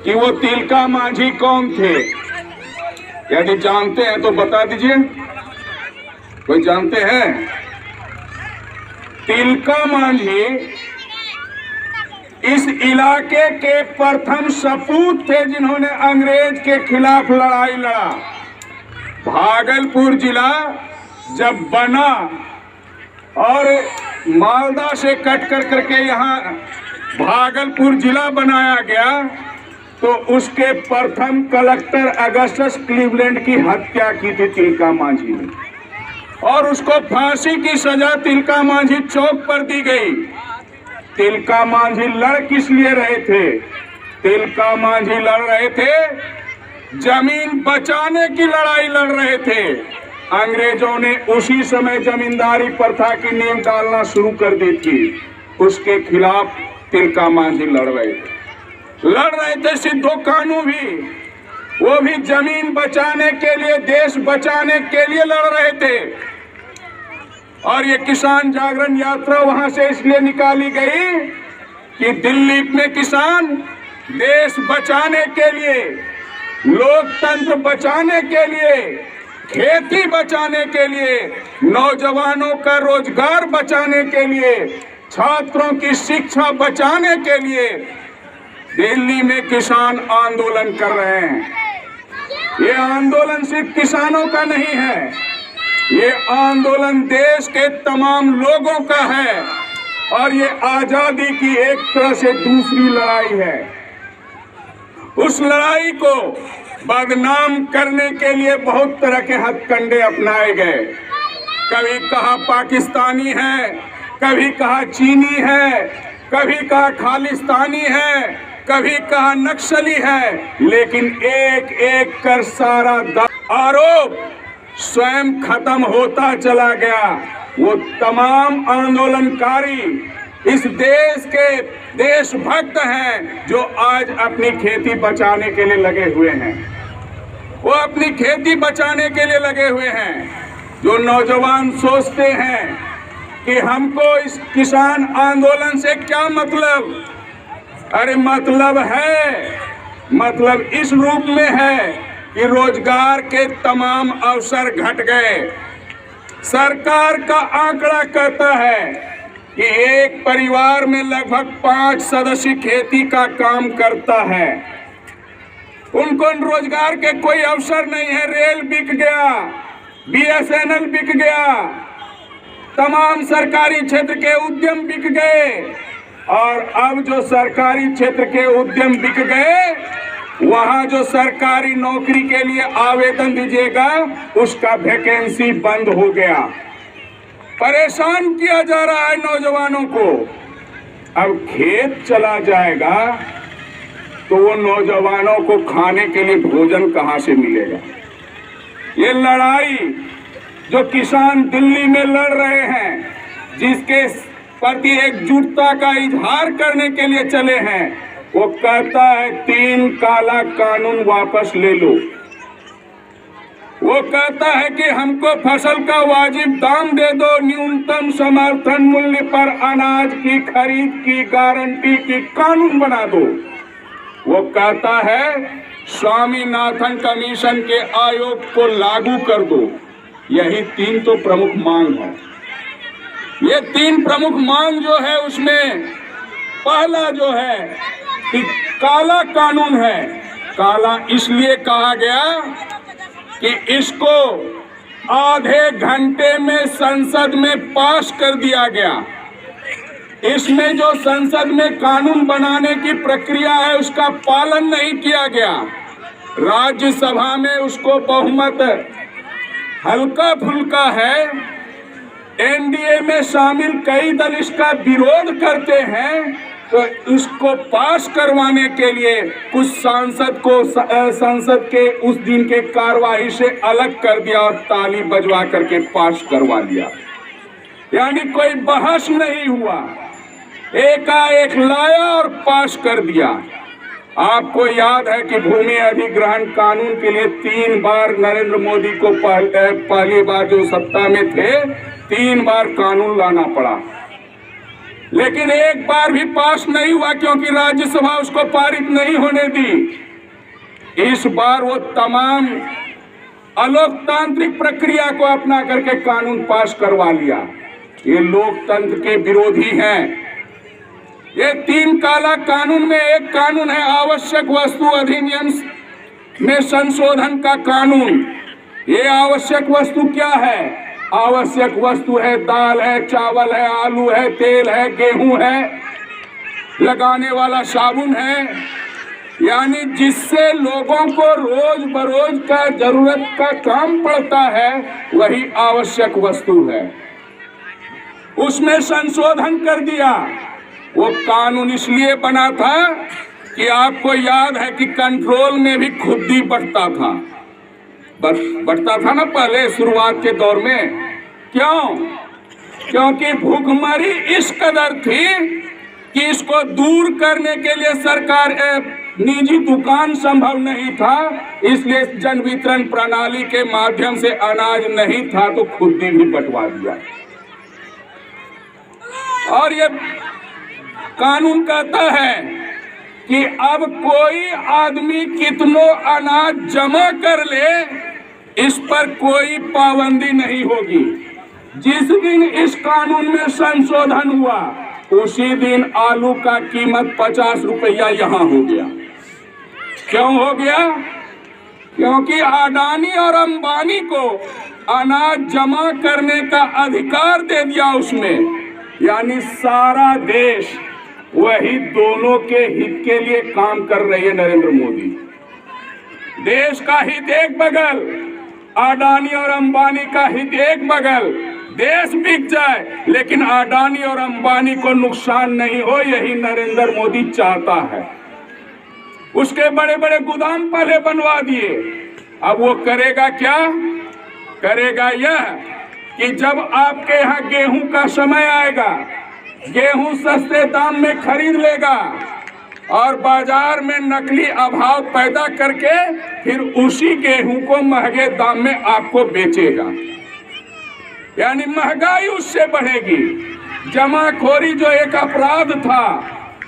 कि वो तिलका मांझी कौन थे। यदि जानते हैं तो बता दीजिए, कोई जानते हैं? तिलका मांझी इस इलाके के प्रथम सपूत थे जिन्होंने अंग्रेज के खिलाफ लड़ाई लड़ा। भागलपुर जिला जब बना और मालदा से कट कर करके यहाँ भागलपुर जिला बनाया गया, तो उसके प्रथम कलेक्टर अगस्टस क्लीवलैंड की हत्या की थी तिलका मांझी ने, और उसको फांसी की सजा तिलका मांझी चौक पर दी गई। तिलका मांझी लड़ किस लिए रहे थे? तिलका मांझी लड़ रहे थे, जमीन बचाने की लड़ाई लड़ रहे थे। अंग्रेजों ने उसी समय जमींदारी प्रथा की नींव डालना शुरू कर दी थी, उसके खिलाफ तिलका मांझी लड़ रहे थे। सिद्धो कान्हू भी, वो भी जमीन बचाने के लिए, देश बचाने के लिए लड़ रहे थे। और ये किसान जागरण यात्रा वहां से इसलिए निकाली गई कि दिल्ली में किसान देश बचाने के लिए, लोकतंत्र बचाने के लिए, खेती बचाने के लिए, नौजवानों का रोजगार बचाने के लिए, छात्रों की शिक्षा बचाने के लिए दिल्ली में किसान आंदोलन कर रहे हैं। ये आंदोलन सिर्फ किसानों का नहीं है, ये आंदोलन देश के तमाम लोगों का है, और ये आजादी की एक तरह से दूसरी लड़ाई है। उस लड़ाई को बदनाम करने के लिए बहुत तरह के हथकंडे अपनाए गए। कभी कहा पाकिस्तानी है, कभी कहा चीनी है, कभी कहा खालिस्तानी है, कभी कहा नक्सली है, लेकिन एक एक कर सारा आरोप स्वयं खत्म होता चला गया। वो तमाम आंदोलनकारी इस देश के देशभक्त हैं जो आज अपनी खेती बचाने के लिए लगे हुए हैं। वो अपनी खेती बचाने के लिए लगे हुए हैं। जो नौजवान सोचते हैं कि हमको इस किसान आंदोलन से क्या मतलब, अरे मतलब है, मतलब इस रूप में है कि रोजगार के तमाम अवसर घट गए। सरकार का आंकड़ा कहता है कि एक परिवार में लगभग 5 सदस्य खेती का काम करता है। उनको रोजगार के कोई अवसर नहीं है। रेल बिक गया, BSNL बिक गया, तमाम सरकारी क्षेत्र के उद्यम बिक गए, और अब जो सरकारी क्षेत्र के उद्यम बिक गए, वहां जो सरकारी नौकरी के लिए आवेदन दीजिएगा उसका वैकेंसी बंद हो गया। परेशान किया जा रहा है नौजवानों को। अब खेत चला जाएगा तो वो नौजवानों को खाने के लिए भोजन कहां से मिलेगा? ये लड़ाई जो किसान दिल्ली में लड़ रहे हैं, जिसके प्रति एकजुटता का इजहार करने के लिए चले हैं, वो कहता है 3 काला कानून वापस ले लो। वो कहता है कि हमको फसल का वाजिब दाम दे दो, न्यूनतम समर्थन मूल्य पर अनाज की खरीद की गारंटी की कानून बना दो। वो कहता है स्वामीनाथन कमीशन के आयोग को लागू कर दो। यही 3 तो प्रमुख मांग है। ये 3 प्रमुख मांग जो है उसमें पहला जो है कि काला कानून है। काला इसलिए कहा गया कि इसको आधे घंटे में संसद में पास कर दिया गया। इसमें जो संसद में कानून बनाने की प्रक्रिया है उसका पालन नहीं किया गया। राज्यसभा में उसको बहुमत हल्का फुल्का है। NDA में शामिल कई दल इसका विरोध करते हैं, तो इसको पास करवाने के लिए कुछ सांसद को संसद के उस दिन के कार्यवाही से अलग कर दिया और ताली बजवा करके पास करवा दिया। यानी कोई बहस नहीं हुआ, एकाएक लाया और पास कर दिया। आपको याद है कि भूमि अधिग्रहण कानून के लिए 3 बार नरेंद्र मोदी को पहली बार जो सत्ता में थे 3 बार कानून लाना पड़ा। लेकिन एक बार भी पास नहीं हुआ क्योंकि राज्यसभा उसको पारित नहीं होने दी। इस बार वो तमाम अलोकतांत्रिक प्रक्रिया को अपना करके कानून पास करवा लिया। ये लोकतंत्र के विरोधी हैं। ये 3 काला कानून में एक कानून है आवश्यक वस्तु अधिनियम में संशोधन का कानून। ये आवश्यक वस्तु क्या है? आवश्यक वस्तु है दाल है, चावल है, आलू है, तेल है, गेहूं है, लगाने वाला साबुन है, यानी जिससे लोगों को रोज बरोज का जरूरत का काम पड़ता है वही आवश्यक वस्तु है। उसमें संशोधन कर दिया। वो कानून इसलिए बना था कि आपको याद है कि कंट्रोल में भी खुद्दी बढ़ता था, बढ़ता था ना पहले शुरुआत के दौर में। क्यों? क्योंकि भूखमरी इस कदर थी कि इसको दूर करने के लिए सरकार निजी दुकान संभव नहीं था, इसलिए जन वितरण प्रणाली के माध्यम से अनाज नहीं था तो खुद्दी भी बंटवा दिया। और ये कानून कहता है कि अब कोई आदमी कितनो अनाज जमा कर ले इस पर कोई पाबंदी नहीं होगी। जिस दिन इस कानून में संशोधन हुआ उसी दिन आलू का कीमत 50 रुपया यहाँ हो गया। क्यों हो गया? क्योंकि अडानी और अंबानी को अनाज जमा करने का अधिकार दे दिया उसमें, यानी सारा देश वही दोनों के हित के लिए काम कर रही है। नरेंद्र मोदी देश का हित एक बगल, अडानी और अंबानी का हित एक बगल। देश बिक जाए लेकिन अडानी और अंबानी को नुकसान नहीं हो, यही नरेंद्र मोदी चाहता है। उसके बड़े बड़े गोदाम पहले बनवा दिए। अब वो करेगा क्या? करेगा यह कि जब आपके यहाँ गेहूं का समय आएगा, गेहूं सस्ते दाम में खरीद लेगा और बाजार में नकली अभाव पैदा करके फिर उसी गेहूं को महंगे दाम में आपको बेचेगा, यानी महंगाई उससे बढ़ेगी। जमाखोरी जो एक अपराध था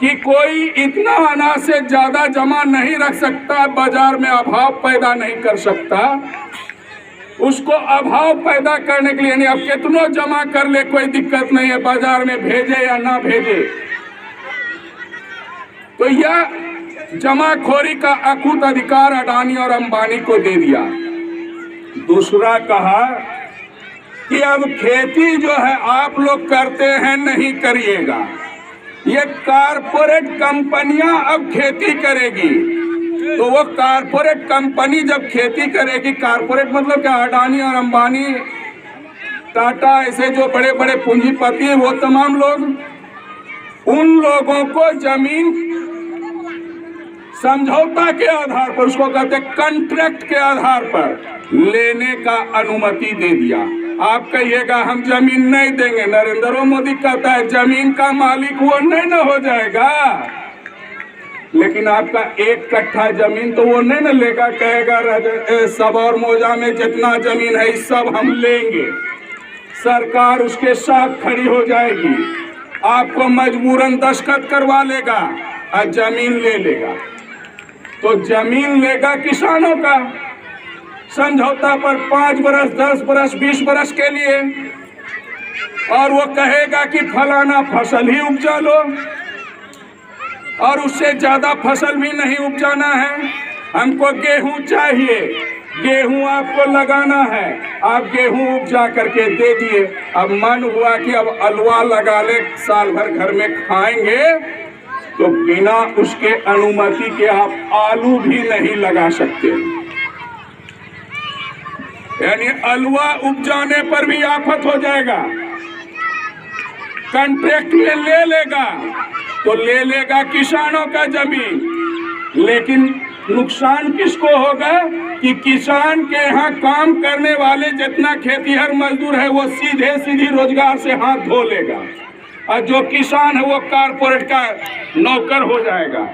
कि कोई इतना अनाज से ज्यादा जमा नहीं रख सकता, बाजार में अभाव पैदा नहीं कर सकता, उसको अभाव पैदा करने के लिए यानी अब कितनो जमा कर ले कोई दिक्कत नहीं है, बाजार में भेजे या ना भेजे। तो यह जमाखोरी का अकूत अधिकार अडानी और अंबानी को दे दिया। दूसरा कहा कि अब खेती जो है आप लोग करते हैं नहीं करिएगा, ये कारपोरेट कंपनियां अब खेती करेगी। तो वो कारपोरेट कंपनी जब खेती करेगी, कारपोरेट मतलब क्या? अडानी और अंबानी, टाटा, ऐसे जो बड़े बड़े पूंजीपति हैं वो तमाम लोग, उन लोगों को जमीन समझौता के आधार पर, उसको कहते हैं कॉन्ट्रैक्ट के आधार पर लेने का अनुमति दे दिया। आप कहिएगा हम जमीन नहीं देंगे, नरेंद्र मोदी कहता है जमीन का मालिक वो नहीं ना हो जाएगा, लेकिन आपका 1 कट्ठा जमीन तो वो नहीं ना लेगा, कहेगा सब और मौजा में जितना जमीन है सब हम लेंगे। सरकार उसके साथ खड़ी हो जाएगी, आपको मजबूरन दस्तखत करवा लेगा और जमीन ले लेगा। तो जमीन लेगा किसानों का समझौता पर 5 बरस, 10 बरस, 20 बरस के लिए, और वो कहेगा कि फलाना फसल ही उपजा लो और उससे ज्यादा फसल भी नहीं उपजाना है, हमको गेहूं चाहिए, गेहूं आपको लगाना है, आप गेहूं उपजा करके दे दिए। अब मन हुआ कि अब अलवा लगा ले, साल भर घर में खाएंगे, तो बिना उसके अनुमति के आप आलू भी नहीं लगा सकते, यानी अलवा उपजाने पर भी आफत हो जाएगा। कॉन्ट्रैक्ट में ले लेगा तो ले लेगा किसानों का जमीन, लेकिन नुकसान किसको होगा कि किसान के यहाँ काम करने वाले जितना खेतीहर मजदूर है वो सीधे सीधी रोजगार से हाथ धो लेगा, और जो किसान है वो कारपोरेट का नौकर हो जाएगा।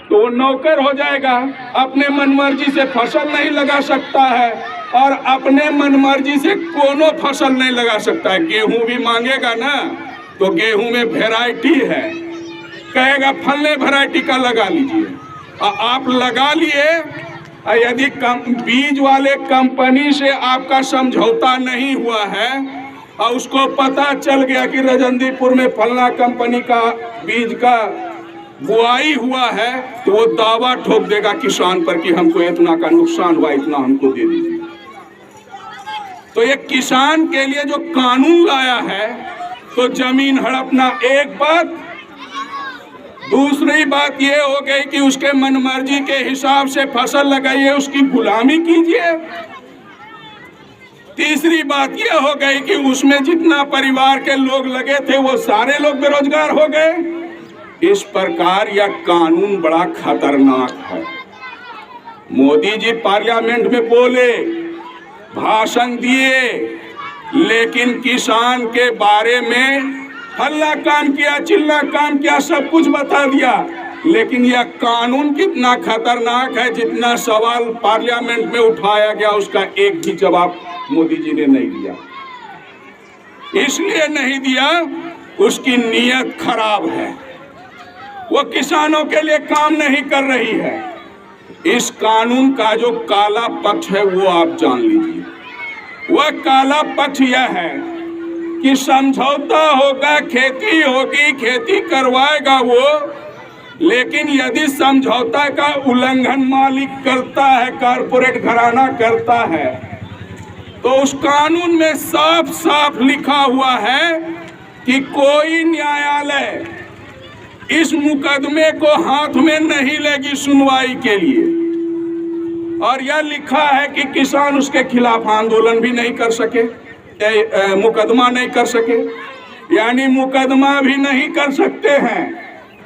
तो वो नौकर हो जाएगा, अपने मनमर्जी से फसल नहीं लगा सकता है और अपने मनमर्जी से कोनो फसल नहीं लगा सकता है। गेहूं भी मांगेगा ना तो गेहूं में वैरायटी है, कहेगा फलने वैरायटी का लगा लीजिए, आप लगा लिए। यदि बीज वाले कंपनी से आपका समझौता नहीं हुआ है और उसको पता चल गया कि रजंदीपुर में फलना कंपनी का बीज का बुआई हुआ है, तो वो दावा ठोक देगा किसान पर कि हमको इतना का नुकसान हुआ, इतना हमको दे दीजिए। तो ये किसान के लिए जो कानून लाया है, तो जमीन हड़पना एक बात, दूसरी बात ये हो गई कि उसके मनमर्जी के हिसाब से फसल लगाइए, उसकी गुलामी कीजिए। तीसरी बात ये हो गई कि उसमें जितना परिवार के लोग लगे थे वो सारे लोग बेरोजगार हो गए। इस प्रकार यह कानून बड़ा खतरनाक है। मोदी जी पार्लियामेंट में बोले, भाषण दिए, लेकिन किसान के बारे में हल्ला काम किया, चिल्ला काम किया, सब कुछ बता दिया, लेकिन यह कानून कितना खतरनाक है, जितना सवाल पार्लियामेंट में उठाया गया उसका एक भी जवाब मोदी जी ने नहीं दिया। इसलिए नहीं दिया, उसकी नीयत खराब है, वो किसानों के लिए काम नहीं कर रही है। इस कानून का जो काला पक्ष है वो आप जान लीजिए। वह काला पक्ष यह है कि समझौता होगा, खेती होगी, खेती करवाएगा वो, लेकिन यदि समझौता का उल्लंघन मालिक करता है, कारपोरेट घराना करता है, तो उस कानून में साफ साफ लिखा हुआ है कि कोई न्यायालय इस मुकदमे को हाथ में नहीं लेगी सुनवाई के लिए। और यह लिखा है कि किसान उसके खिलाफ आंदोलन भी नहीं कर सके, मुकदमा नहीं कर सके, यानी मुकदमा भी नहीं कर सकते हैं।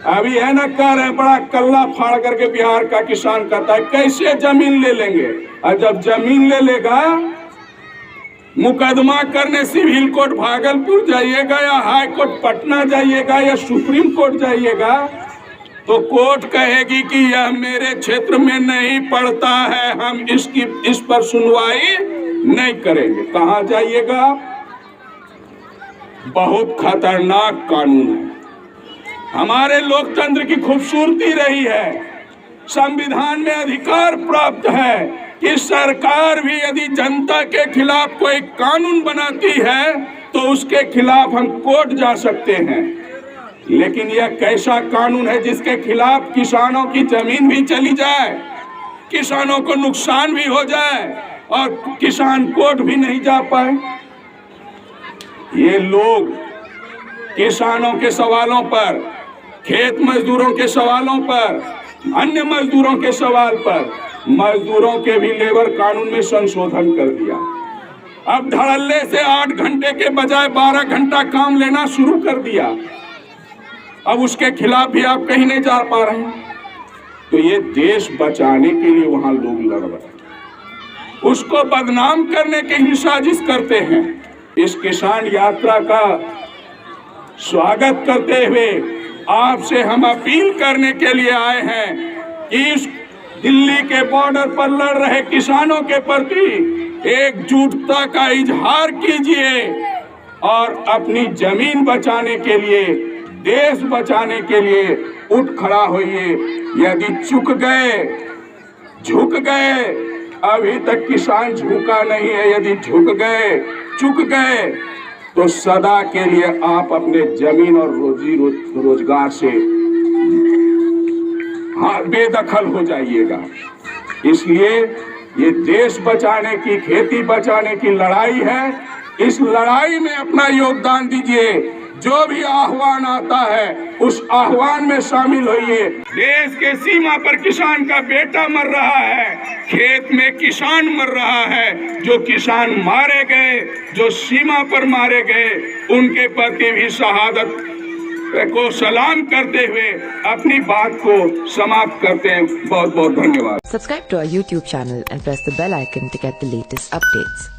अभी है ना, कह रहे बड़ा कल्ला फाड़ करके बिहार का किसान कहता है कैसे जमीन ले लेंगे, और जब जमीन ले लेगा, मुकदमा करने सिविल कोर्ट भागलपुर जाइएगा या हाई कोर्ट पटना जाइएगा या सुप्रीम कोर्ट जाइएगा, तो कोर्ट कहेगी कि यह मेरे क्षेत्र में नहीं पड़ता है, हम इस पर सुनवाई नहीं करेंगे। कहाँ जाइएगा? बहुत खतरनाक कानून है। हमारे लोकतंत्र की खूबसूरती रही है, संविधान में अधिकार प्राप्त है कि सरकार भी यदि जनता के खिलाफ कोई कानून बनाती है तो उसके खिलाफ हम कोर्ट जा सकते हैं। लेकिन यह कैसा कानून है जिसके खिलाफ किसानों की जमीन भी चली जाए, किसानों को नुकसान भी हो जाए और किसान कोर्ट भी नहीं जा पाए। ये लोग किसानों के सवालों पर, खेत मजदूरों के सवालों पर, अन्य मजदूरों के सवाल पर, मजदूरों के भी लेबर कानून में संशोधन कर दिया। अब धड़ल्ले से 8 घंटे के बजाय 12 घंटा काम लेना शुरू कर दिया। अब उसके खिलाफ भी आप कहीं नहीं जा पा रहे हैं। तो ये देश बचाने के लिए वहां लोग लड़ रहे हैं, उसको बदनाम करने की ही साजिश करते हैं। इस किसान यात्रा का स्वागत करते हुए आपसे हम अपील करने के लिए आए हैं कि इस दिल्ली के बॉर्डर पर लड़ रहे किसानों के प्रति एकजुटता का इजहार कीजिए और अपनी जमीन बचाने के लिए, देश बचाने के लिए उठ खड़ा होइए। यदि झुक गए, अभी तक किसान झुका नहीं है, यदि झुक गए, चुक गए, तो सदा के लिए आप अपने जमीन और रोजगार से बेदखल हो जाइएगा। इसलिए ये देश बचाने की, खेती बचाने की लड़ाई है। इस लड़ाई में अपना योगदान दीजिए। जो भी आह्वान आता है उस आह्वान में शामिल होइए। देश के सीमा पर किसान का बेटा मर रहा है, खेत में किसान मर रहा है। जो किसान मारे गए, जो सीमा पर मारे गए, उनके प्रति भी शहादत को सलाम करते हुए अपनी बात को समाप्त करते हैं। बहुत बहुत धन्यवाद। Subscribe to our YouTube channel and press the bell icon to get the latest updates.